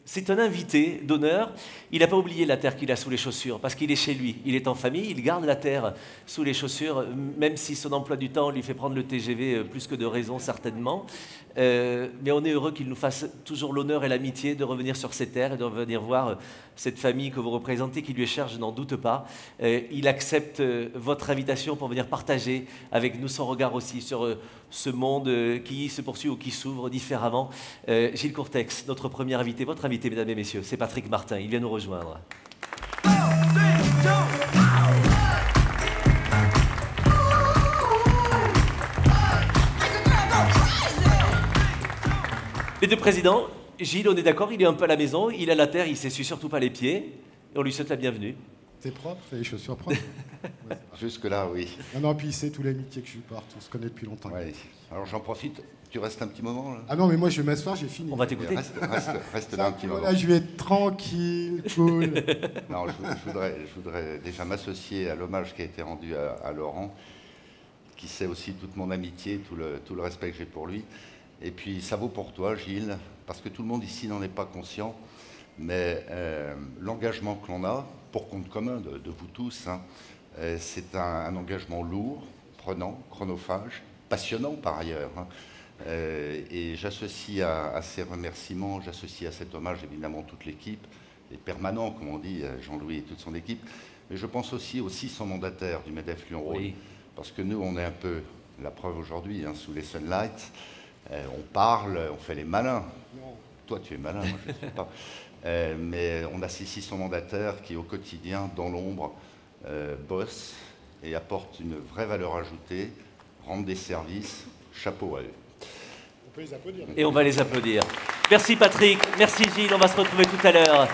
c'est un invité d'honneur. Il n'a pas oublié la terre qu'il a sous les chaussures, parce qu'il est chez lui, il est en famille, il garde la terre sous les chaussures, même si son emploi du temps lui fait prendre le TGV plus que de raison, certainement. Mais on est heureux qu'il nous fasse toujours l'honneur et l'amitié de revenir sur ces terres et de revenir voir cette famille que vous représentez, qui lui est chère, je n'en doute pas. Il accepte votre invitation pour venir partager avec nous son regard aussi sur ce monde qui se poursuit ou qui s'ouvre différemment. Gilles Courtex, notre premier invité, votre invité, mesdames et messieurs, c'est Patrick Martin. Il vient nous rejoindre. Les deux présidents, Gilles, on est d'accord, il est un peu à la maison, il a la terre, il ne s'essuie surtout pas les pieds. Et on lui souhaite la bienvenue. T'es propre, t'as les chaussures propres. Ouais, jusque-là, oui. Non, puis il sait tout l'amitié que je lui porte, on se connaît depuis longtemps. Ouais. Alors j'en profite, tu restes un petit moment là? Ah non, mais moi je vais m'asseoir, j'ai fini. On va t'écouter. Reste là un petit moment. Là, je vais être tranquille, cool. Non, je voudrais déjà m'associer à l'hommage qui a été rendu à Laurent, qui sait aussi toute mon amitié, tout le respect que j'ai pour lui. Et puis ça vaut pour toi, Gilles, parce que tout le monde ici n'en est pas conscient, mais l'engagement que l'on a, pour compte commun de vous tous, hein, c'est un engagement lourd, prenant, chronophage, passionnant par ailleurs. Hein. Et j'associe à ces remerciements, j'associe à cet hommage évidemment toute l'équipe, les permanents, comme on dit, Jean-Louis et toute son équipe, mais je pense aussi aux 600 mandataires du MEDEF Lyon-Rhône, oui. Parce que nous, on est un peu la preuve aujourd'hui, hein, sous les sunlights. On parle, on fait les malins. Non. Toi, tu es malin, moi je ne sais pas. Mais on a ces 600 mandataires qui, au quotidien, dans l'ombre, bossent et apportent une vraie valeur ajoutée, rendent des services. Chapeau à eux. On peut les applaudir. Et on va les applaudir. Merci Patrick, merci Gilles, on va se retrouver tout à l'heure.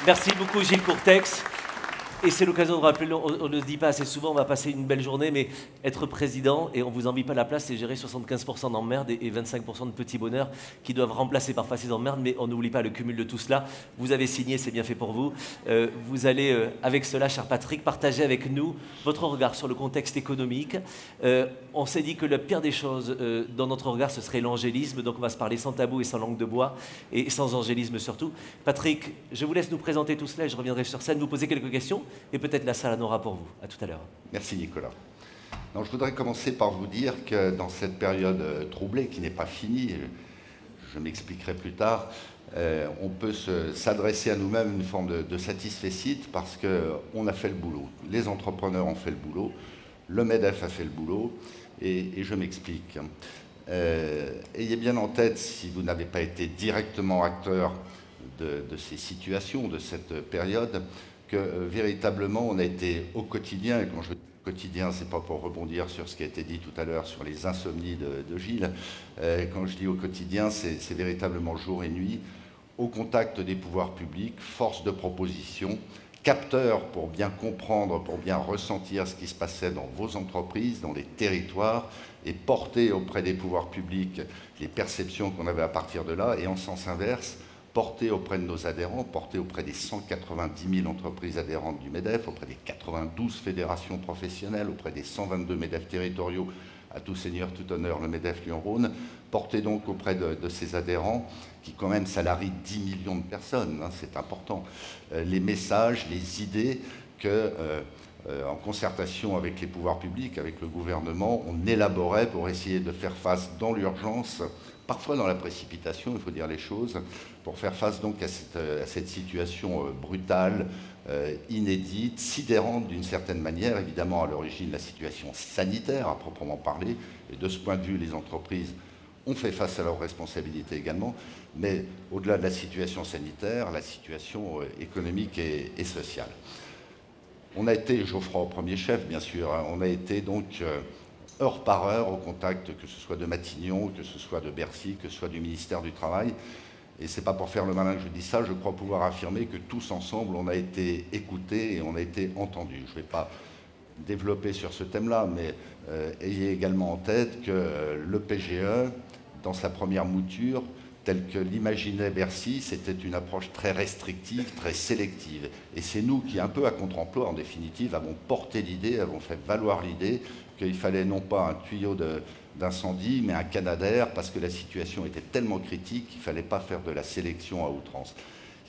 Merci beaucoup Gilles Courtex. Et c'est l'occasion de rappeler, on ne se dit pas assez souvent, on va passer une belle journée, mais être président, et on ne vous envie pas la place, c'est gérer 75% d'emmerdes et 25% de petits bonheurs qui doivent remplacer parfois ces emmerdes, mais on n'oublie pas le cumul de tout cela. Vous avez signé, c'est bien fait pour vous. Vous allez, avec cela, cher Patrick, partager avec nous votre regard sur le contexte économique. On s'est dit que la pire des choses dans notre regard, ce serait l'angélisme, donc on va se parler sans tabou et sans langue de bois, et sans angélisme surtout. Patrick, je vous laisse nous présenter tout cela et je reviendrai sur scène, vous poser quelques questions. Et peut-être la salle en aura pour vous. À tout à l'heure. Merci Nicolas. Donc, je voudrais commencer par vous dire que dans cette période troublée, qui n'est pas finie, je m'expliquerai plus tard, on peut s'adresser à nous-mêmes une forme de satisfecit parce qu'on a fait le boulot. Les entrepreneurs ont fait le boulot, le MEDEF a fait le boulot, et je m'explique. Ayez bien en tête, si vous n'avez pas été directement acteur de ces situations, de cette période, que véritablement on a été au quotidien, et quand je dis quotidien, c'est pas pour rebondir sur ce qui a été dit tout à l'heure sur les insomnies de Gilles, quand je dis au quotidien, c'est véritablement jour et nuit, au contact des pouvoirs publics, force de proposition, capteur pour bien comprendre, pour bien ressentir ce qui se passait dans vos entreprises, dans les territoires, et porter auprès des pouvoirs publics les perceptions qu'on avait à partir de là, et en sens inverse, porter auprès de nos adhérents, porter auprès des 190 000 entreprises adhérentes du MEDEF, auprès des 92 fédérations professionnelles, auprès des 122 MEDEF territoriaux, à tout seigneur, tout honneur, le MEDEF Lyon-Rhône, porter donc auprès de ces adhérents, qui quand même salarient 10 millions de personnes, hein, c'est important, les messages, les idées que, en concertation avec les pouvoirs publics, avec le gouvernement, on élaborait pour essayer de faire face dans l'urgence, parfois dans la précipitation, il faut dire les choses, pour faire face donc à cette situation brutale, inédite, sidérante d'une certaine manière, évidemment à l'origine la situation sanitaire à proprement parler, et de ce point de vue les entreprises ont fait face à leurs responsabilités également, mais au-delà de la situation sanitaire, la situation économique et sociale. On a été, Geoffroy au premier chef bien sûr, hein, on a été donc heure par heure au contact, que ce soit de Matignon, que ce soit de Bercy, que ce soit du ministère du Travail. Et ce n'est pas pour faire le malin que je dis ça, je crois pouvoir affirmer que tous ensemble, on a été écoutés et on a été entendus. Je ne vais pas développer sur ce thème-là, mais ayez également en tête que le PGE, dans sa première mouture, telle que l'imaginait Bercy, c'était une approche très restrictive, très sélective. Et c'est nous qui, un peu à contre-emploi, en définitive, avons porté l'idée, avons fait valoir l'idée qu'il fallait non pas un tuyau d'incendie, mais un Canadair, parce que la situation était tellement critique qu'il ne fallait pas faire de la sélection à outrance.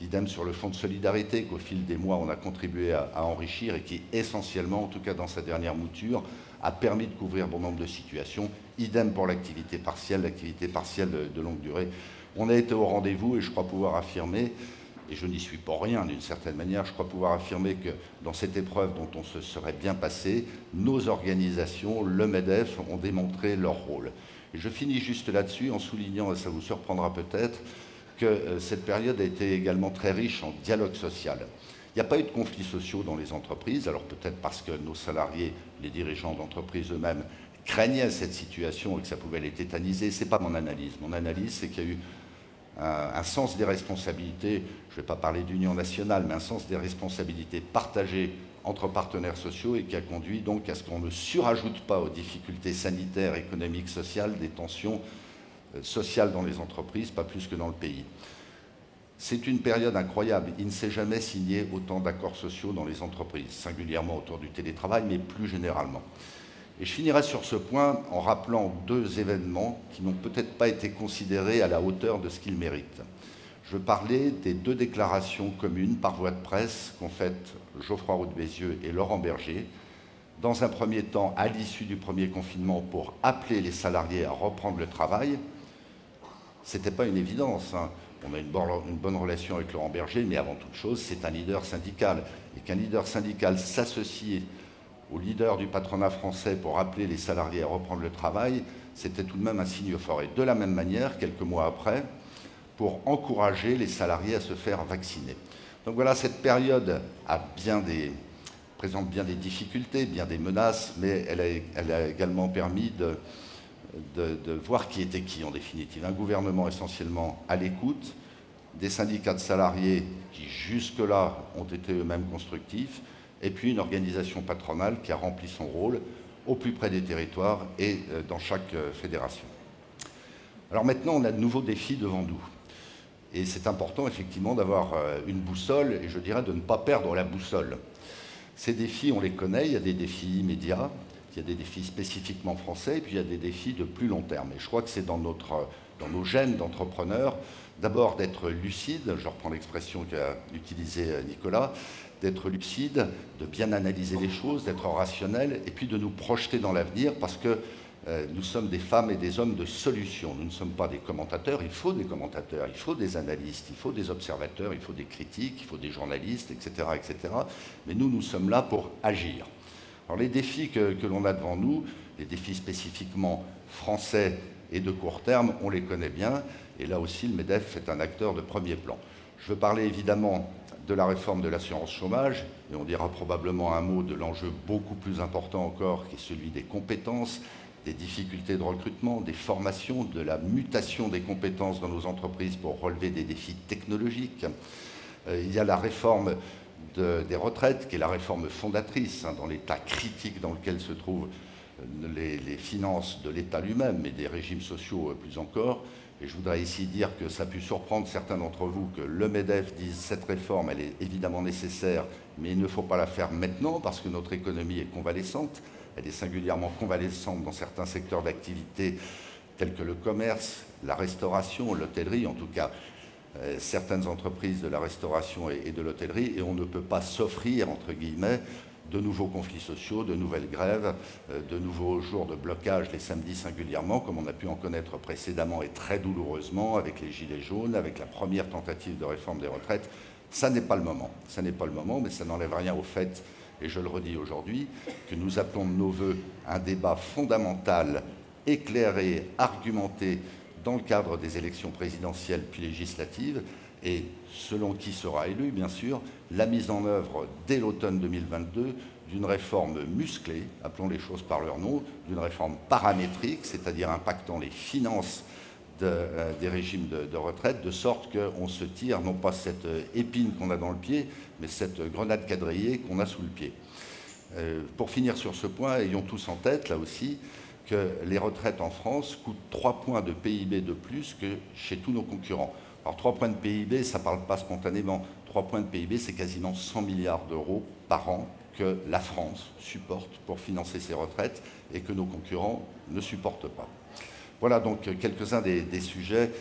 Idem sur le fonds de solidarité qu'au fil des mois on a contribué à enrichir et qui essentiellement, en tout cas dans sa dernière mouture, a permis de couvrir bon nombre de situations. Idem pour l'activité partielle de longue durée. On a été au rendez-vous et je crois pouvoir affirmer, et je n'y suis pour rien d'une certaine manière, je crois pouvoir affirmer que dans cette épreuve dont on se serait bien passé, nos organisations, le MEDEF, ont démontré leur rôle. Et je finis juste là-dessus en soulignant, et ça vous surprendra peut-être, que cette période a été également très riche en dialogue social. Il n'y a pas eu de conflits sociaux dans les entreprises, alors peut-être parce que nos salariés, les dirigeants d'entreprise eux-mêmes, craignaient cette situation et que ça pouvait les tétaniser. Ce n'est pas mon analyse. Mon analyse, c'est qu'il y a eu un sens des responsabilités, je ne vais pas parler d'union nationale, mais un sens des responsabilités partagées entre partenaires sociaux et qui a conduit donc à ce qu'on ne surajoute pas aux difficultés sanitaires, économiques, sociales, des tensions sociales dans les entreprises, pas plus que dans le pays. C'est une période incroyable. Il ne s'est jamais signé autant d'accords sociaux dans les entreprises, singulièrement autour du télétravail, mais plus généralement. Et je finirai sur ce point en rappelant deux événements qui n'ont peut-être pas été considérés à la hauteur de ce qu'ils méritent. Je veux parler des deux déclarations communes par voie de presse qu'ont faites Geoffroy Roux de Bézieux et Laurent Berger, dans un premier temps à l'issue du premier confinement pour appeler les salariés à reprendre le travail. Ce n'était pas une évidence, hein. On a une bonne relation avec Laurent Berger, mais avant toute chose, c'est un leader syndical. Et qu'un leader syndical s'associe au leader du patronat français pour appeler les salariés à reprendre le travail, c'était tout de même un signe fort. Et de la même manière, quelques mois après, pour encourager les salariés à se faire vacciner. Donc voilà, cette période présente bien des difficultés, bien des menaces, mais elle a également permis de voir qui était qui en définitive. Un gouvernement essentiellement à l'écoute, des syndicats de salariés qui jusque-là ont été eux-mêmes constructifs, et puis une organisation patronale qui a rempli son rôle au plus près des territoires et dans chaque fédération. Alors maintenant, on a de nouveaux défis devant nous. Et c'est important effectivement d'avoir une boussole, et je dirais de ne pas perdre la boussole. Ces défis, on les connaît, il y a des défis immédiats, il y a des défis spécifiquement français, et puis il y a des défis de plus long terme. Et je crois que c'est dans nos gènes d'entrepreneurs, d'abord d'être lucide, je reprends l'expression qu'a utilisée Nicolas, d'être lucide, de bien analyser les choses, d'être rationnel, et puis de nous projeter dans l'avenir, parce que nous sommes des femmes et des hommes de solutions. Nous ne sommes pas des commentateurs, il faut des commentateurs, il faut des analystes, il faut des observateurs, il faut des critiques, il faut des journalistes, etc. etc. Mais nous sommes là pour agir. Alors les défis que l'on a devant nous, les défis spécifiquement français et de court terme, on les connaît bien, et là aussi le MEDEF est un acteur de premier plan. Je veux parler évidemment de la réforme de l'assurance chômage, et on dira probablement un mot de l'enjeu beaucoup plus important encore, qui est celui des compétences, des difficultés de recrutement, des formations, de la mutation des compétences dans nos entreprises pour relever des défis technologiques. Il y a la réforme des retraites, qui est la réforme fondatrice, dans l'état critique dans lequel se trouvent les finances de l'État lui-même, mais des régimes sociaux plus encore. Et je voudrais ici dire que ça a pu surprendre certains d'entre vous que le MEDEF dise cette réforme, elle est évidemment nécessaire, mais il ne faut pas la faire maintenant parce que notre économie est convalescente. Elle est singulièrement convalescente dans certains secteurs d'activité tels que le commerce, la restauration, l'hôtellerie, en tout cas certaines entreprises de la restauration et de l'hôtellerie, et on ne peut pas s'offrir, entre guillemets, de nouveaux conflits sociaux, de nouvelles grèves, de nouveaux jours de blocage les samedis singulièrement, comme on a pu en connaître précédemment et très douloureusement avec les Gilets jaunes, avec la première tentative de réforme des retraites. Ça n'est pas le moment. Ça n'est pas le moment, mais ça n'enlève rien au fait, et je le redis aujourd'hui, que nous appelons de nos voeux un débat fondamental, éclairé, argumenté, dans le cadre des élections présidentielles puis législatives, et selon qui sera élu, bien sûr, la mise en œuvre dès l'automne 2022 d'une réforme musclée, appelons les choses par leur nom, d'une réforme paramétrique, c'est-à-dire impactant les finances des régimes de retraite, de sorte qu'on se tire non pas cette épine qu'on a dans le pied, mais cette grenade quadrillée qu'on a sous le pied. Pour finir sur ce point, ayons tous en tête, là aussi, que les retraites en France coûtent 3 points de PIB de plus que chez tous nos concurrents. Alors 3 points de PIB, ça ne parle pas spontanément. 3 points de PIB, c'est quasiment 100 milliards d'euros par an que la France supporte pour financer ses retraites et que nos concurrents ne supportent pas. Voilà donc quelques-uns des sujets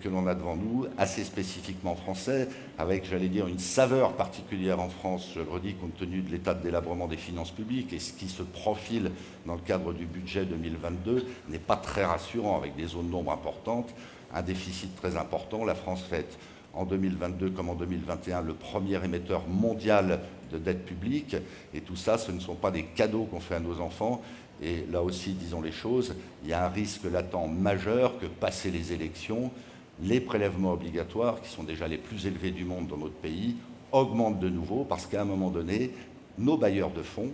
que l'on a devant nous, assez spécifiquement français, avec, j'allais dire, une saveur particulière en France, je le redis, compte tenu de l'état de délabrement des finances publiques, et ce qui se profile dans le cadre du budget 2022 n'est pas très rassurant, avec des zones d'ombre importantes, un déficit très important. La France fait en 2022 comme en 2021 le premier émetteur mondial de dette publique, et tout ça, ce ne sont pas des cadeaux qu'on fait à nos enfants. Et là aussi, disons les choses, il y a un risque latent majeur que, passé les élections, les prélèvements obligatoires, qui sont déjà les plus élevés du monde dans notre pays, augmentent de nouveau, parce qu'à un moment donné, nos bailleurs de fonds,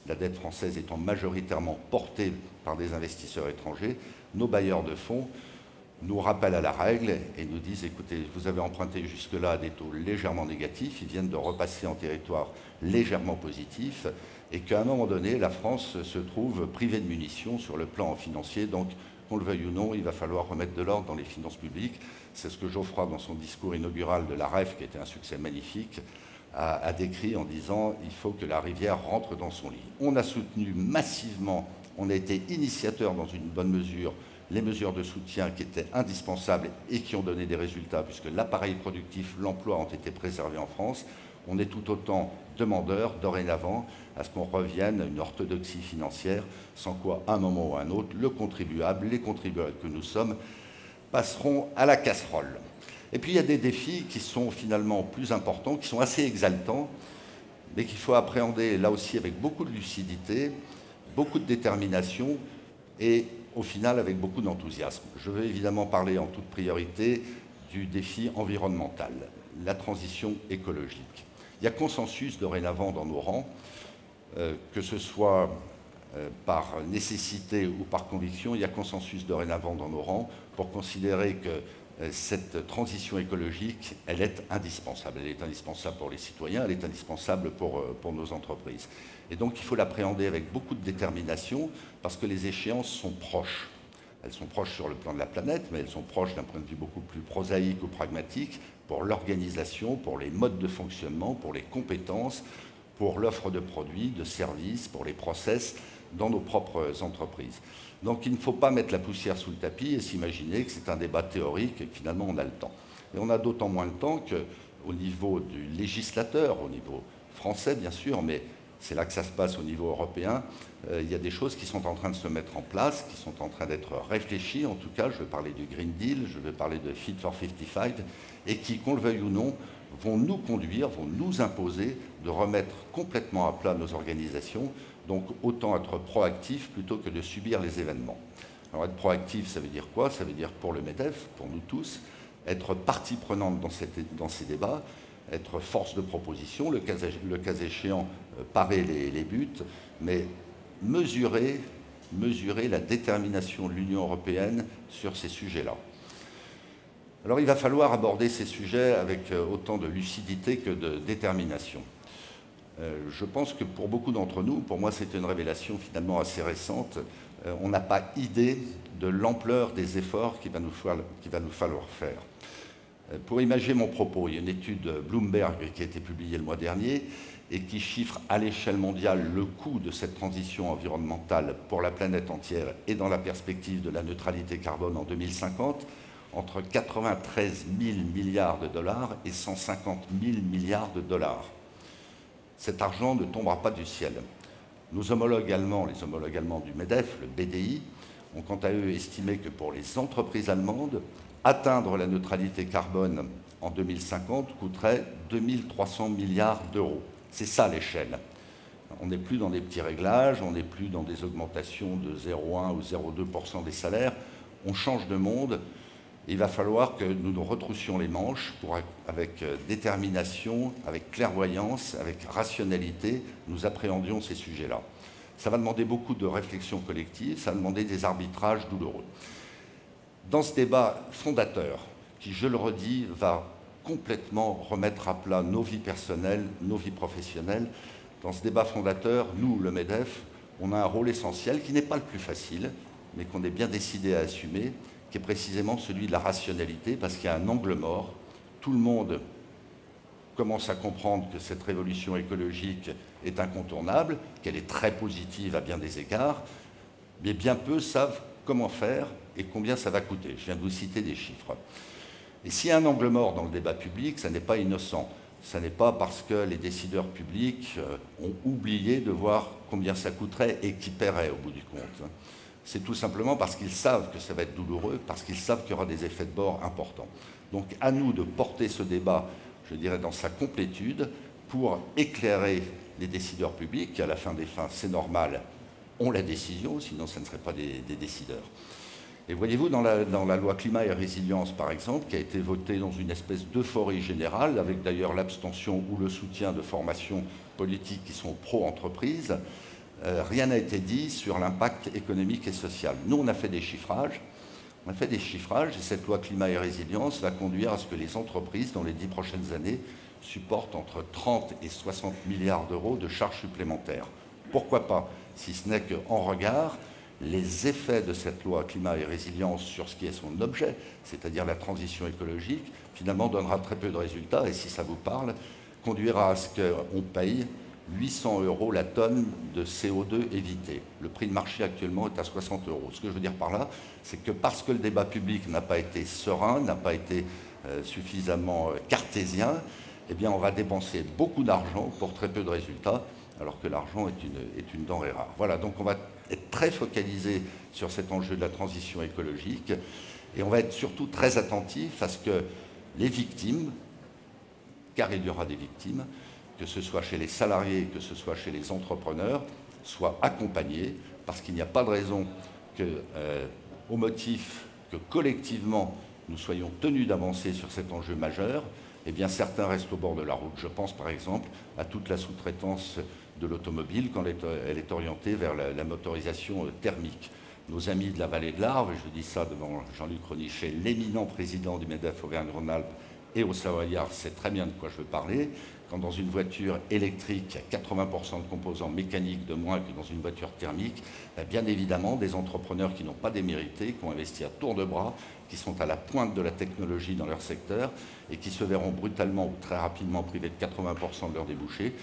la dette française étant majoritairement portée par des investisseurs étrangers, nos bailleurs de fonds nous rappellent à la règle et nous disent, écoutez, vous avez emprunté jusque-là à des taux légèrement négatifs, ils viennent de repasser en territoire légèrement positif, et qu'à un moment donné, la France se trouve privée de munitions sur le plan financier. Donc, qu'on le veuille ou non, il va falloir remettre de l'ordre dans les finances publiques. C'est ce que Geoffroy, dans son discours inaugural de la REF, qui était un succès magnifique, a décrit en disant « il faut que la rivière rentre dans son lit ». On a soutenu massivement, on a été initiateur dans une bonne mesure, les mesures de soutien qui étaient indispensables et qui ont donné des résultats, puisque l'appareil productif, l'emploi ont été préservés en France. On est tout autant demandeurs, dorénavant, à ce qu'on revienne à une orthodoxie financière, sans quoi, à un moment ou à un autre, les contribuables que nous sommes, passeront à la casserole. Et puis il y a des défis qui sont finalement plus importants, qui sont assez exaltants, mais qu'il faut appréhender là aussi avec beaucoup de lucidité, beaucoup de détermination et au final avec beaucoup d'enthousiasme. Je vais évidemment parler en toute priorité du défi environnemental, la transition écologique. Il y a consensus dorénavant dans nos rangs, que ce soit par nécessité ou par conviction, il y a consensus dorénavant dans nos rangs pour considérer que cette transition écologique, elle est indispensable. Elle est indispensable pour les citoyens, elle est indispensable pour nos entreprises. Et donc il faut l'appréhender avec beaucoup de détermination parce que les échéances sont proches. Elles sont proches sur le plan de la planète, mais elles sont proches d'un point de vue beaucoup plus prosaïque ou pragmatique pour l'organisation, pour les modes de fonctionnement, pour les compétences, pour l'offre de produits, de services, pour les process dans nos propres entreprises. Donc il ne faut pas mettre la poussière sous le tapis et s'imaginer que c'est un débat théorique et que finalement on a le temps. Et on a d'autant moins le temps qu'au niveau du législateur, au niveau français bien sûr, mais c'est là que ça se passe au niveau européen, il y a des choses qui sont en train de se mettre en place, qui sont en train d'être réfléchies. En tout cas, je vais parler du Green Deal, je vais parler de Fit for 55, et qui, qu'on le veuille ou non, vont nous conduire, vont nous imposer de remettre complètement à plat nos organisations. Donc autant être proactif plutôt que de subir les événements. Alors être proactif, ça veut dire quoi? Ça veut dire pour le MEDEF, pour nous tous, être partie prenante dans ces débats, être force de proposition, le cas échéant, parer les buts, mais mesurer la détermination de l'Union européenne sur ces sujets-là. Alors il va falloir aborder ces sujets avec autant de lucidité que de détermination. Je pense que pour beaucoup d'entre nous, pour moi c'était une révélation finalement assez récente, on n'a pas idée de l'ampleur des efforts qu'il va nous falloir faire. Pour imager mon propos, il y a une étude Bloomberg qui a été publiée le mois dernier et qui chiffre à l'échelle mondiale le coût de cette transition environnementale pour la planète entière et dans la perspective de la neutralité carbone en 2050 entre 93 000 milliards de dollars et 150 000 milliards de dollars. Cet argent ne tombera pas du ciel. Nos homologues allemands, les homologues allemands du MEDEF, le BDI, ont quant à eux estimé que pour les entreprises allemandes, atteindre la neutralité carbone en 2050 coûterait 2300 milliards d'euros. C'est ça l'échelle. On n'est plus dans des petits réglages, on n'est plus dans des augmentations de 0,1 ou 0,2% des salaires. On change de monde. Il va falloir que nous nous retroussions les manches pour, avec détermination, avec clairvoyance, avec rationalité, nous appréhendions ces sujets-là. Ça va demander beaucoup de réflexion collective, ça va demander des arbitrages douloureux. Dans ce débat fondateur, qui, je le redis, va complètement remettre à plat nos vies personnelles, nos vies professionnelles, dans ce débat fondateur, nous, le MEDEF, on a un rôle essentiel qui n'est pas le plus facile, mais qu'on est bien décidé à assumer, qui est précisément celui de la rationalité, parce qu'il y a un angle mort. Tout le monde commence à comprendre que cette révolution écologique est incontournable, qu'elle est très positive à bien des égards, mais bien peu savent comment faire et combien ça va coûter. Je viens de vous citer des chiffres. Et s'il y a un angle mort dans le débat public, ça n'est pas innocent. Ça n'est pas parce que les décideurs publics ont oublié de voir combien ça coûterait et qui paierait au bout du compte. C'est tout simplement parce qu'ils savent que ça va être douloureux, parce qu'ils savent qu'il y aura des effets de bord importants. Donc à nous de porter ce débat, je dirais, dans sa complétude, pour éclairer les décideurs publics, qui à la fin des fins, c'est normal, ont la décision, sinon ce ne seraient pas des décideurs. Et voyez-vous, dans la loi climat et résilience, par exemple, qui a été votée dans une espèce d'euphorie générale, avec d'ailleurs l'abstention ou le soutien de formations politiques qui sont pro-entreprise, rien n'a été dit sur l'impact économique et social. Nous, on a fait des chiffrages. On a fait des chiffrages et cette loi climat et résilience va conduire à ce que les entreprises, dans les 10 prochaines années, supportent entre 30 et 60 milliards d'euros de charges supplémentaires. Pourquoi pas, si ce n'est qu'en regard, les effets de cette loi climat et résilience sur ce qui est son objet, c'est-à-dire la transition écologique, finalement donnera très peu de résultats et si ça vous parle, conduira à ce qu'on paye 800 € la tonne de CO2 évité. Le prix de marché actuellement est à 60 €. Ce que je veux dire par là, c'est que parce que le débat public n'a pas été serein, n'a pas été suffisamment cartésien, eh bien on va dépenser beaucoup d'argent pour très peu de résultats, alors que l'argent est une denrée rare. Voilà, donc on va être très focalisé sur cet enjeu de la transition écologique et on va être surtout très attentif à ce que les victimes, car il y aura des victimes, que ce soit chez les salariés, que ce soit chez les entrepreneurs, soient accompagnées, parce qu'il n'y a pas de raison que, au motif que collectivement nous soyons tenus d'avancer sur cet enjeu majeur, eh bien certains restent au bord de la route. Je pense par exemple à toute la sous-traitance de l'automobile quand elle est orientée vers la motorisation thermique. Nos amis de la vallée de l'Arve, et je dis ça devant Jean-Luc Ronichet, l'éminent président du MEDEF Auvergne-Rhône-Alpes et au Savoyard, sait très bien de quoi je veux parler. Quand dans une voiture électrique, il y a 80% de composants mécaniques de moins que dans une voiture thermique, bien évidemment, des entrepreneurs qui n'ont pas démérité, qui ont investi à tour de bras, qui sont à la pointe de la technologie dans leur secteur et qui se verront brutalement ou très rapidement privés de 80% de leurs débouchés,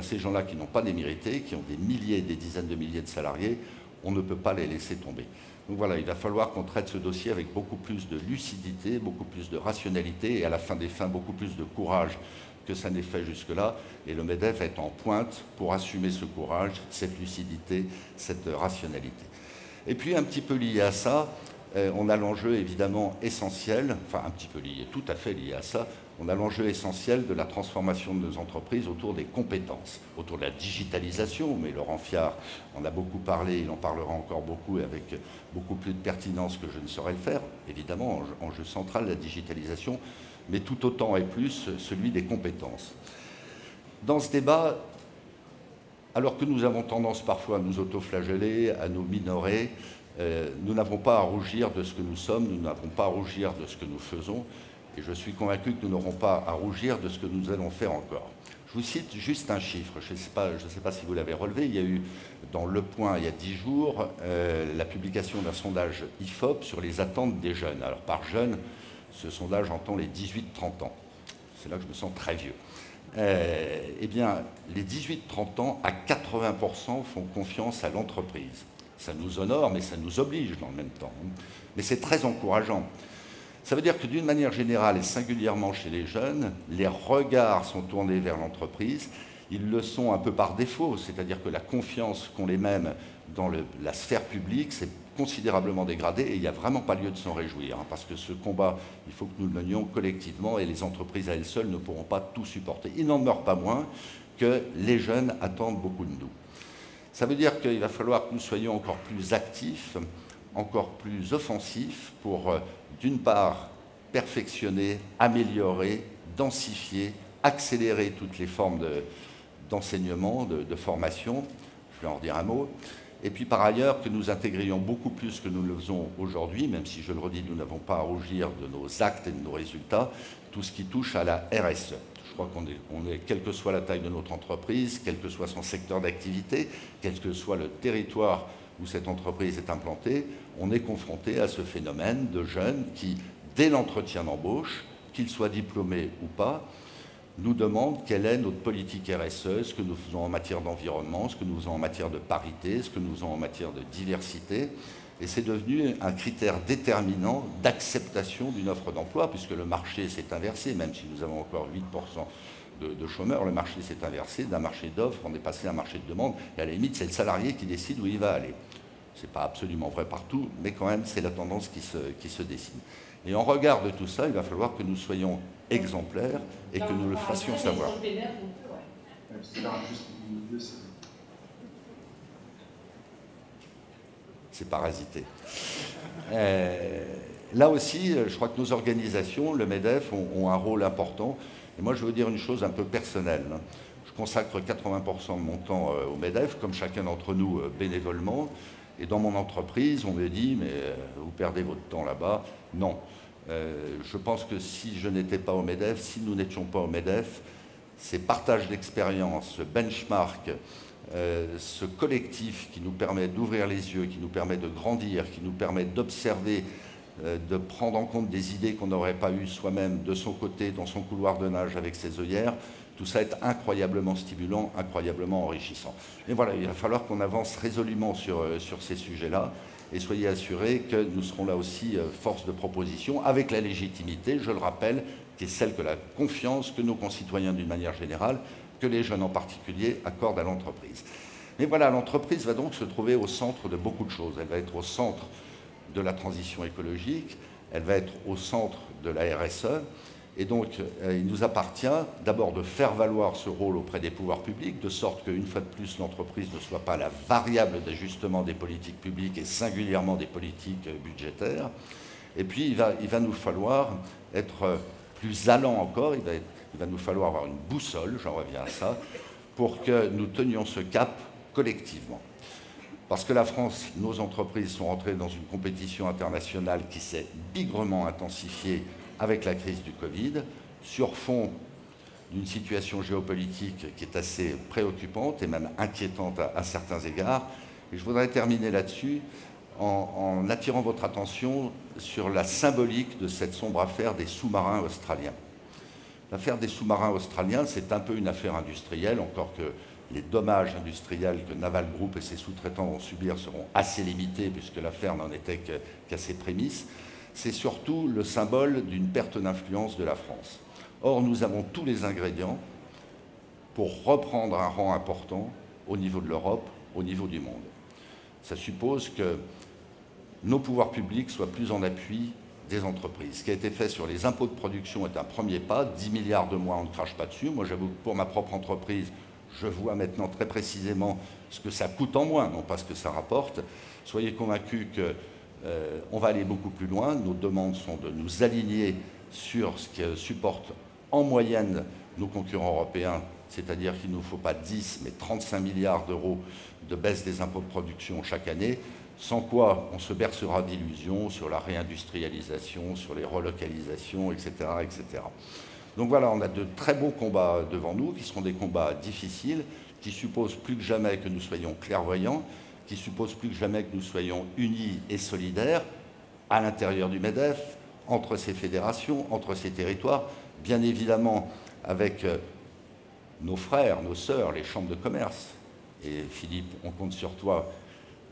ces gens-là qui n'ont pas démérité, qui ont des milliers, des dizaines de milliers de salariés, on ne peut pas les laisser tomber. Donc voilà, il va falloir qu'on traite ce dossier avec beaucoup plus de lucidité, beaucoup plus de rationalité et à la fin des fins, beaucoup plus de courage que ça n'est fait jusque-là. Et le MEDEF est en pointe pour assumer ce courage, cette lucidité, cette rationalité. Et puis un petit peu lié à ça, on a l'enjeu évidemment essentiel, enfin un petit peu lié, tout à fait lié à ça, on a l'enjeu essentiel de la transformation de nos entreprises autour des compétences, autour de la digitalisation, mais Laurent Fiard en a beaucoup parlé, il en parlera encore beaucoup et avec beaucoup plus de pertinence que je ne saurais le faire, évidemment, enjeu central, la digitalisation, mais tout autant et plus celui des compétences. Dans ce débat, alors que nous avons tendance parfois à nous autoflageller, à nous minorer, nous n'avons pas à rougir de ce que nous sommes, nous n'avons pas à rougir de ce que nous faisons, et je suis convaincu que nous n'aurons pas à rougir de ce que nous allons faire encore. Je vous cite juste un chiffre, je ne sais pas si vous l'avez relevé, il y a eu dans Le Point il y a 10 jours la publication d'un sondage IFOP sur les attentes des jeunes. Alors par jeunes, ce sondage entend les 18-30 ans. C'est là que je me sens très vieux. Eh bien, les 18-30 ans, à 80%, font confiance à l'entreprise. Ça nous honore, mais ça nous oblige dans le même temps. Mais c'est très encourageant. Ça veut dire que d'une manière générale, et singulièrement chez les jeunes, les regards sont tournés vers l'entreprise. Ils le sont un peu par défaut, c'est-à-dire que la confiance qu'ont les mêmes dans la sphère publique s'est considérablement dégradée et il n'y a vraiment pas lieu de s'en réjouir, parce que ce combat, il faut que nous le menions collectivement et les entreprises à elles seules ne pourront pas tout supporter. Il n'en demeure pas moins que les jeunes attendent beaucoup de nous. Ça veut dire qu'il va falloir que nous soyons encore plus actifs, encore plus offensifs pour, d'une part, perfectionner, améliorer, densifier, accélérer toutes les formes d'enseignement, de formation, je vais en redire un mot, et puis par ailleurs que nous intégrions beaucoup plus que nous le faisons aujourd'hui, même si je le redis, nous n'avons pas à rougir de nos actes et de nos résultats, tout ce qui touche à la RSE. Je crois qu'on est, quelle que soit la taille de notre entreprise, quel que soit son secteur d'activité, quel que soit le territoire où cette entreprise est implantée, on est confronté à ce phénomène de jeunes qui, dès l'entretien d'embauche, qu'ils soient diplômés ou pas, nous demandent quelle est notre politique RSE, ce que nous faisons en matière d'environnement, ce que nous faisons en matière de parité, ce que nous faisons en matière de diversité. Et c'est devenu un critère déterminant d'acceptation d'une offre d'emploi, puisque le marché s'est inversé, même si nous avons encore 8% de chômeurs, le marché s'est inversé, d'un marché d'offres, on est passé à un marché de demande, et à la limite, c'est le salarié qui décide où il va aller. Ce n'est pas absolument vrai partout, mais quand même, c'est la tendance qui se dessine. Et en regard de tout ça, il va falloir que nous soyons exemplaires et que nous le fassions savoir. C'est parasité. Là aussi, je crois que nos organisations, le MEDEF, ont un rôle important. Et moi, je veux dire une chose un peu personnelle. Je consacre 80% de mon temps au MEDEF, comme chacun d'entre nous bénévolement. Et dans mon entreprise, on me dit, mais vous perdez votre temps là-bas. Non. Je pense que si je n'étais pas au MEDEF, si nous n'étions pas au MEDEF, ces partages d'expérience, ce benchmark, ce collectif qui nous permet d'ouvrir les yeux, qui nous permet de grandir, qui nous permet d'observer, de prendre en compte des idées qu'on n'aurait pas eues soi-même de son côté, dans son couloir de nage avec ses œillères, tout ça est incroyablement stimulant, incroyablement enrichissant. Et voilà, il va falloir qu'on avance résolument sur ces sujets-là, et soyez assurés que nous serons là aussi force de proposition, avec la légitimité, je le rappelle, qui est celle que la confiance que nos concitoyens d'une manière générale, que les jeunes en particulier, accordent à l'entreprise. Mais voilà, l'entreprise va donc se trouver au centre de beaucoup de choses. Elle va être au centre de la transition écologique, elle va être au centre de la RSE, et donc il nous appartient d'abord de faire valoir ce rôle auprès des pouvoirs publics, de sorte qu'une fois de plus, l'entreprise ne soit pas la variable d'ajustement des politiques publiques et singulièrement des politiques budgétaires. Et puis il va nous falloir être plus allant encore, il va nous falloir avoir une boussole, j'en reviens à ça, pour que nous tenions ce cap collectivement. Parce que la France, nos entreprises sont entrées dans une compétition internationale qui s'est bigrement intensifiée avec la crise du Covid, sur fond d'une situation géopolitique qui est assez préoccupante et même inquiétante à certains égards. Et je voudrais terminer là-dessus en attirant votre attention sur la symbolique de cette sombre affaire des sous-marins australiens. L'affaire des sous-marins australiens, c'est un peu une affaire industrielle, encore que les dommages industriels que Naval Group et ses sous-traitants vont subir seront assez limités, puisque l'affaire n'en était qu'à ses prémices. C'est surtout le symbole d'une perte d'influence de la France. Or, nous avons tous les ingrédients pour reprendre un rang important au niveau de l'Europe, au niveau du monde. Ça suppose que nos pouvoirs publics soient plus en appui des entreprises. Ce qui a été fait sur les impôts de production est un premier pas. 10 milliards de moins, on ne crache pas dessus. Moi, j'avoue que pour ma propre entreprise, je vois maintenant très précisément ce que ça coûte en moins, non pas ce que ça rapporte. Soyez convaincus qu'on va aller beaucoup plus loin. Nos demandes sont de nous aligner sur ce que supportent en moyenne nos concurrents européens, c'est-à-dire qu'il ne nous faut pas 10, mais 35 milliards d'euros de baisse des impôts de production chaque année, sans quoi on se bercera d'illusions sur la réindustrialisation, sur les relocalisations, etc., etc. Donc voilà, on a de très beaux combats devant nous, qui seront des combats difficiles, qui supposent plus que jamais que nous soyons clairvoyants, qui supposent plus que jamais que nous soyons unis et solidaires à l'intérieur du MEDEF, entre ces fédérations, entre ces territoires, bien évidemment avec nos frères, nos sœurs, les chambres de commerce. Et Philippe, on compte sur toi,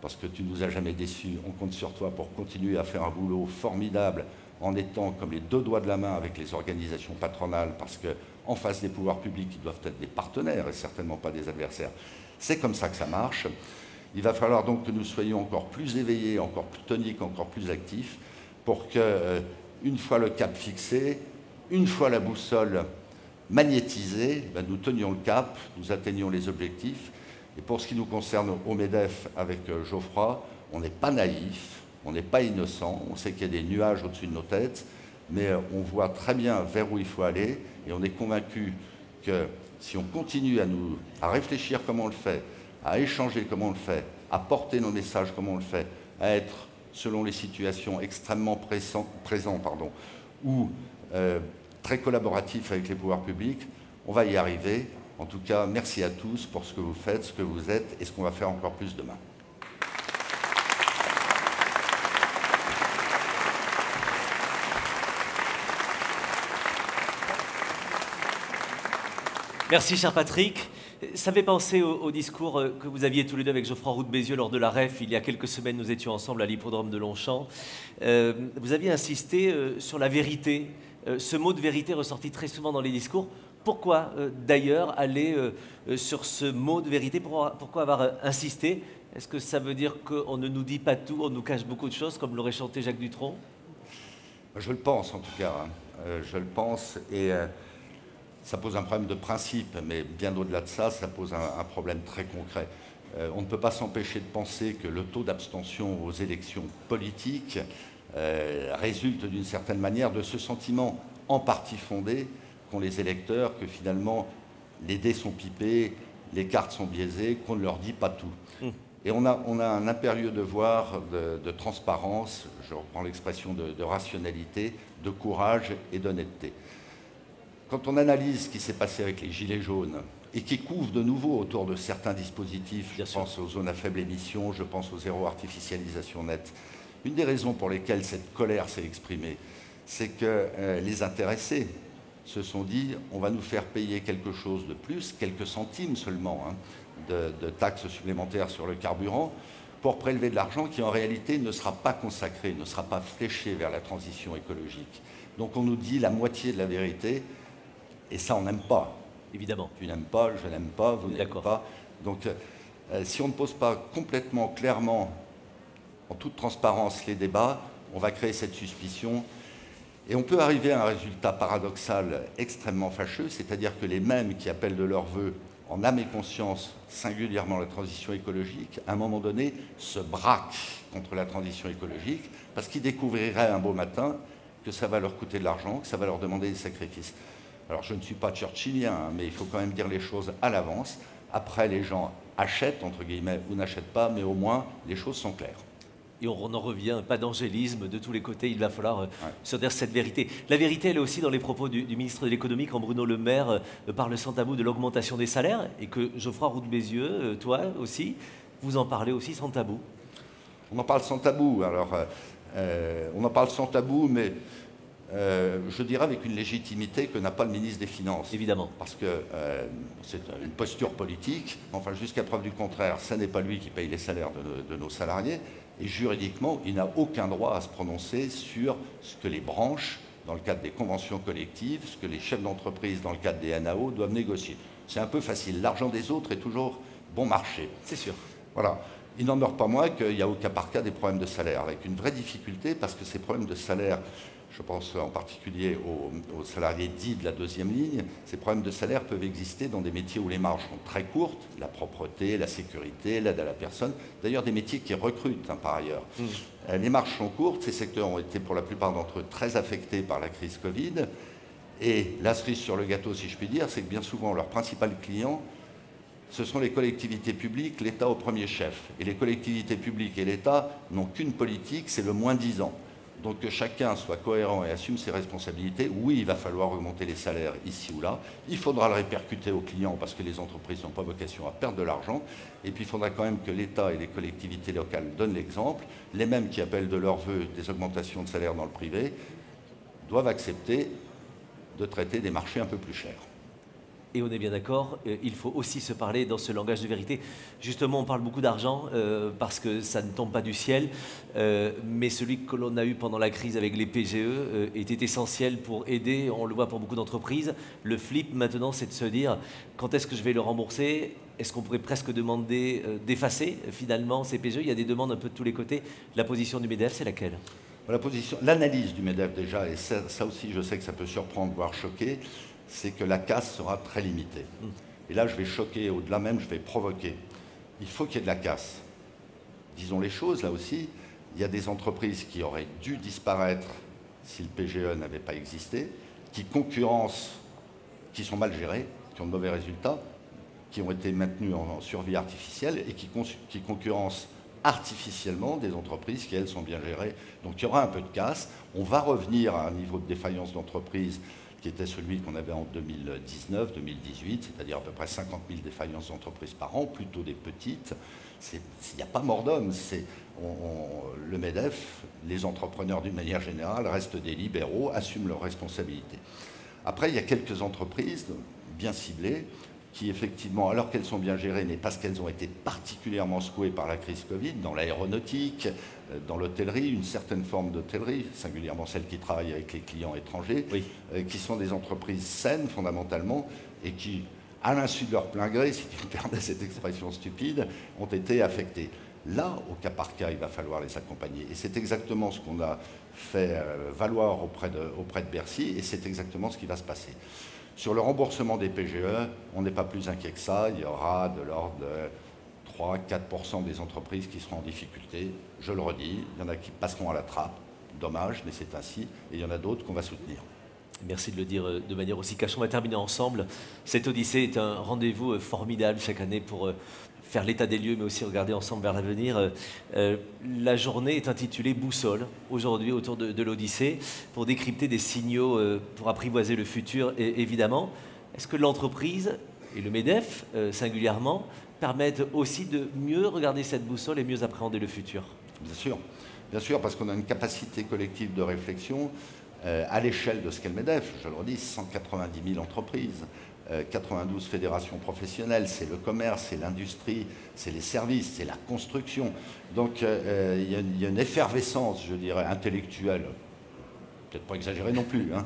parce que tu ne nous as jamais déçus, on compte sur toi pour continuer à faire un boulot formidable en étant comme les deux doigts de la main avec les organisations patronales, parce qu'en face des pouvoirs publics, ils doivent être des partenaires et certainement pas des adversaires. C'est comme ça que ça marche. Il va falloir donc que nous soyons encore plus éveillés, encore plus toniques, encore plus actifs, pour que, une fois le cap fixé, une fois la boussole magnétisée, ben nous tenions le cap, nous atteignions les objectifs. Et pour ce qui nous concerne au MEDEF avec Geoffroy, on n'est pas naïf, on n'est pas innocent, on sait qu'il y a des nuages au-dessus de nos têtes, mais on voit très bien vers où il faut aller, et on est convaincu que si on continue à réfléchir comme on le fait, à échanger comme on le fait, à porter nos messages comme on le fait, à être, selon les situations, extrêmement présents, ou très collaboratif avec les pouvoirs publics, on va y arriver. En tout cas, merci à tous pour ce que vous faites, ce que vous êtes et ce qu'on va faire encore plus demain. Merci, cher Patrick. Ça fait penser au discours que vous aviez tous les deux avec Geoffroy Roux de Bézieux lors de la REF. Il y a quelques semaines, nous étions ensemble à l'hippodrome de Longchamp. Vous aviez insisté sur la vérité. Ce mot de vérité ressorti très souvent dans les discours. Pourquoi d'ailleurs aller sur ce mot de vérité? Pourquoi avoir insisté? Est-ce que ça veut dire qu'on ne nous dit pas tout, on nous cache beaucoup de choses, comme l'aurait chanté Jacques Dutronc? Je le pense en tout cas. Je le pense et ça pose un problème de principe, mais bien au-delà de ça, ça pose un problème très concret. On ne peut pas s'empêcher de penser que le taux d'abstention aux élections politiques résulte d'une certaine manière de ce sentiment en partie fondé qu'ont les électeurs que finalement les dés sont pipés, les cartes sont biaisées, qu'on ne leur dit pas tout. Et on a un impérieux devoir de transparence, je reprends l'expression de rationalité, de courage et d'honnêteté. Quand on analyse ce qui s'est passé avec les Gilets jaunes et qui couvre de nouveau autour de certains dispositifs, je pense aux zones à faible émission, je pense au zéro artificialisation nette, une des raisons pour lesquelles cette colère s'est exprimée, c'est que les intéressés se sont dit on va nous faire payer quelque chose de plus, quelques centimes seulement, de taxes supplémentaires sur le carburant, pour prélever de l'argent qui en réalité ne sera pas consacré, ne sera pas fléché vers la transition écologique. Donc on nous dit la moitié de la vérité, et ça on n'aime pas. Évidemment. Tu n'aimes pas, je n'aime pas, vous n'aimez pas. Donc si on ne pose pas complètement, clairement, en toute transparence les débats, on va créer cette suspicion. Et on peut arriver à un résultat paradoxal extrêmement fâcheux, c'est-à-dire que les mêmes qui appellent de leur vœu en âme et conscience, singulièrement la transition écologique, à un moment donné, se braquent contre la transition écologique parce qu'ils découvriraient un beau matin que ça va leur coûter de l'argent, que ça va leur demander des sacrifices. Alors je ne suis pas churchillien, mais il faut quand même dire les choses à l'avance. Après, les gens achètent, entre guillemets, ou n'achètent pas, mais au moins, les choses sont claires. Et on en revient, pas d'angélisme de tous les côtés, il va falloir se dire cette vérité. La vérité, elle est aussi dans les propos du ministre de l'économie, quand Bruno Le Maire parle sans tabou de l'augmentation des salaires, et que Geoffroy Roux de Bézieux, toi aussi, vous en parlez aussi sans tabou. On en parle sans tabou, alors on en parle sans tabou, mais je dirais avec une légitimité que n'a pas le ministre des Finances. Évidemment. Parce que c'est une posture politique, enfin jusqu'à preuve du contraire, ce n'est pas lui qui paye les salaires de nos salariés, et juridiquement, il n'a aucun droit à se prononcer sur ce que les branches, dans le cadre des conventions collectives, ce que les chefs d'entreprise, dans le cadre des NAO, doivent négocier. C'est un peu facile, l'argent des autres est toujours bon marché. C'est sûr. Voilà. Il n'en meurt pas moins qu'il y a au cas par cas des problèmes de salaire, avec une vraie difficulté, parce que ces problèmes de salaire, je pense en particulier aux salariés dits de la deuxième ligne, ces problèmes de salaire peuvent exister dans des métiers où les marges sont très courtes, la propreté, la sécurité, l'aide à la personne, d'ailleurs des métiers qui recrutent par ailleurs. Les marges sont courtes, ces secteurs ont été pour la plupart d'entre eux très affectés par la crise Covid, et la cerise sur le gâteau, si je puis dire, c'est que bien souvent leurs principaux clients, ce sont les collectivités publiques, l'État au premier chef. Et les collectivités publiques et l'État n'ont qu'une politique, c'est le moins 10 ans. Donc que chacun soit cohérent et assume ses responsabilités. Oui, il va falloir augmenter les salaires ici ou là. Il faudra le répercuter aux clients parce que les entreprises n'ont pas vocation à perdre de l'argent. Et puis il faudra quand même que l'État et les collectivités locales donnent l'exemple. Les mêmes qui appellent de leur vœu des augmentations de salaire dans le privé doivent accepter de traiter des marchés un peu plus chers. Et on est bien d'accord, il faut aussi se parler dans ce langage de vérité. Justement, on parle beaucoup d'argent parce que ça ne tombe pas du ciel, mais celui que l'on a eu pendant la crise avec les PGE était essentiel pour aider, on le voit pour beaucoup d'entreprises. Le flip maintenant, c'est de se dire, quand est-ce que je vais le rembourser? Est-ce qu'on pourrait presque demander d'effacer finalement ces PGE? Il y a des demandes un peu de tous les côtés. La position du MEDEF, c'est laquelle? L'analyse du MEDEF déjà, et ça aussi je sais que ça peut surprendre, voire choquer, c'est que la casse sera très limitée. Et là, je vais choquer, au-delà même, je vais provoquer. Il faut qu'il y ait de la casse. Disons les choses, là aussi, il y a des entreprises qui auraient dû disparaître si le PGE n'avait pas existé, qui concurrencent, qui sont mal gérées, qui ont de mauvais résultats, qui ont été maintenues en survie artificielle et qui concurrencent artificiellement des entreprises qui, elles, sont bien gérées. Donc il y aura un peu de casse. On va revenir à un niveau de défaillance d'entreprise qui était celui qu'on avait en 2019-2018, c'est-à-dire à peu près 50 000 défaillances d'entreprises par an, plutôt des petites. Il n'y a pas mort d'homme. Le MEDEF, les entrepreneurs d'une manière générale, restent des libéraux, assument leurs responsabilités. Après, il y a quelques entreprises bien ciblées qui effectivement, alors qu'elles sont bien gérées, mais parce qu'elles ont été particulièrement secouées par la crise Covid, dans l'aéronautique, dans l'hôtellerie, une certaine forme d'hôtellerie, singulièrement celles qui travaillent avec les clients étrangers, Oui. Qui sont des entreprises saines fondamentalement et qui, à l'insu de leur plein gré, si tu me permets cette expression stupide, ont été affectées. Là, au cas par cas, il va falloir les accompagner. Et c'est exactement ce qu'on a fait valoir auprès de Bercy, et c'est exactement ce qui va se passer. Sur le remboursement des PGE, on n'est pas plus inquiet que ça. Il y aura de l'ordre de 3-4% des entreprises qui seront en difficulté. Je le redis, il y en a qui passeront à la trappe. Dommage, mais c'est ainsi. Et il y en a d'autres qu'on va soutenir. Merci de le dire de manière aussi cash. On va terminer ensemble. Cette Odyssée est un rendez-vous formidable chaque année pour faire l'état des lieux, mais aussi regarder ensemble vers l'avenir. La journée est intitulée Boussole, aujourd'hui autour de l'Odyssée, pour décrypter des signaux pour apprivoiser le futur, et, évidemment. Est-ce que l'entreprise, et le MEDEF singulièrement, permettent aussi de mieux regarder cette boussole et mieux appréhender le futur? Bien sûr, parce qu'on a une capacité collective de réflexion à l'échelle de ce qu'est le MEDEF. Je le redis, 190 000 entreprises. 92 fédérations professionnelles, c'est le commerce, c'est l'industrie, c'est les services, c'est la construction. Donc il y a une effervescence, je dirais, intellectuelle, peut-être pas exagérée non plus, hein,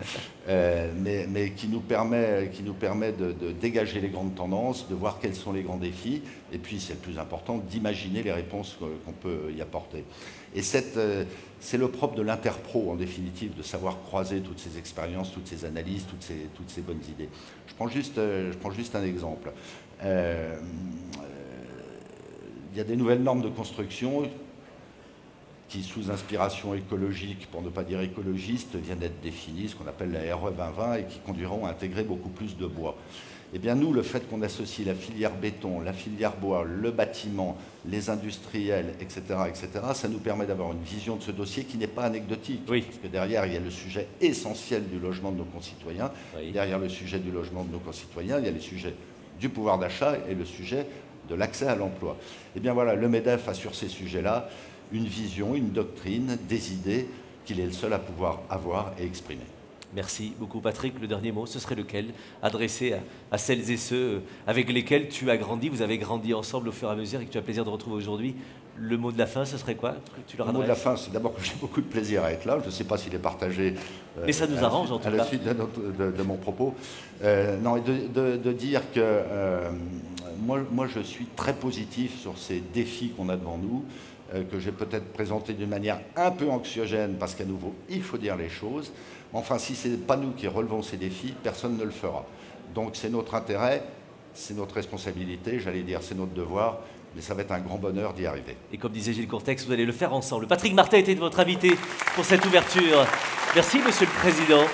mais qui nous permet de dégager les grandes tendances, de voir quels sont les grands défis, et puis c'est le plus important, d'imaginer les réponses qu'on peut y apporter. Et c'est le propre de l'interpro, en définitive, de savoir croiser toutes ces expériences, toutes ces analyses, toutes ces bonnes idées. Je prends juste un exemple. Il y a des nouvelles normes de construction qui, sous inspiration écologique, pour ne pas dire écologiste, viennent d'être définies, ce qu'on appelle la RE 2020, et qui conduiront à intégrer beaucoup plus de bois. Eh bien nous, le fait qu'on associe la filière béton, la filière bois, le bâtiment, les industriels, etc., ça nous permet d'avoir une vision de ce dossier qui n'est pas anecdotique. Oui. Parce que derrière, il y a le sujet essentiel du logement de nos concitoyens. Oui. Derrière le sujet du logement de nos concitoyens, il y a les sujets du pouvoir d'achat et le sujet de l'accès à l'emploi. Eh bien voilà, le MEDEF a sur ces sujets-là une vision, une doctrine, des idées qu'il est le seul à pouvoir avoir et exprimer. Merci beaucoup Patrick. Le dernier mot, ce serait lequel? Adressé à celles et ceux avec lesquels tu as grandi, vous avez grandi ensemble au fur et à mesure et que tu as plaisir de retrouver aujourd'hui. Le mot de la fin, ce serait quoi? Le mot de la fin, c'est d'abord que j'ai beaucoup de plaisir à être là. Je ne sais pas s'il est partagé mais ça nous arrange en tout cas. À la suite de mon propos. Non, et de dire que moi je suis très positif sur ces défis qu'on a devant nous, que j'ai peut-être présenté d'une manière un peu anxiogène parce qu'à nouveau, il faut dire les choses. Enfin, si ce n'est pas nous qui relevons ces défis, personne ne le fera. Donc c'est notre intérêt, c'est notre responsabilité, j'allais dire c'est notre devoir, mais ça va être un grand bonheur d'y arriver. Et comme disait Gilles Courtex, vous allez le faire ensemble. Patrick Martin était votre invité pour cette ouverture. Merci Monsieur le Président.